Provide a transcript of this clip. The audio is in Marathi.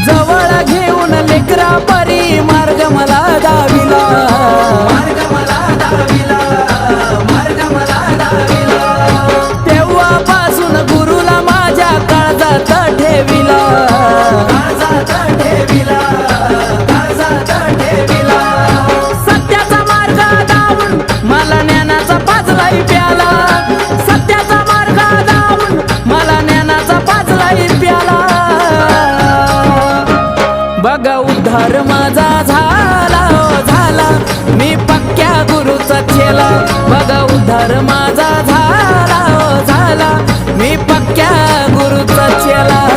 जवळ घेऊन लेकरा परी मार्ग मला दाविला, मार्ग मला दाविला, मार्ग मला दाविला. तेव्हापासून गुरुला माझ्या काळजात ठेविला, काळजात ठेविला, काळजात ठेविला. सत्याचा मार्ग दावून मला ज्ञानाचा पाजलाई प्याला, सत्याचा मार्ग दावून मला ज्ञानाचा पाजलाई प्याला. बघा उद्धार माझा झाला, हो झाला, मी पक्क्या गुरुचा चेला. बघा उद्धार माझा झाला, हो झाला, मी पक्क्या गुरुचा चेला.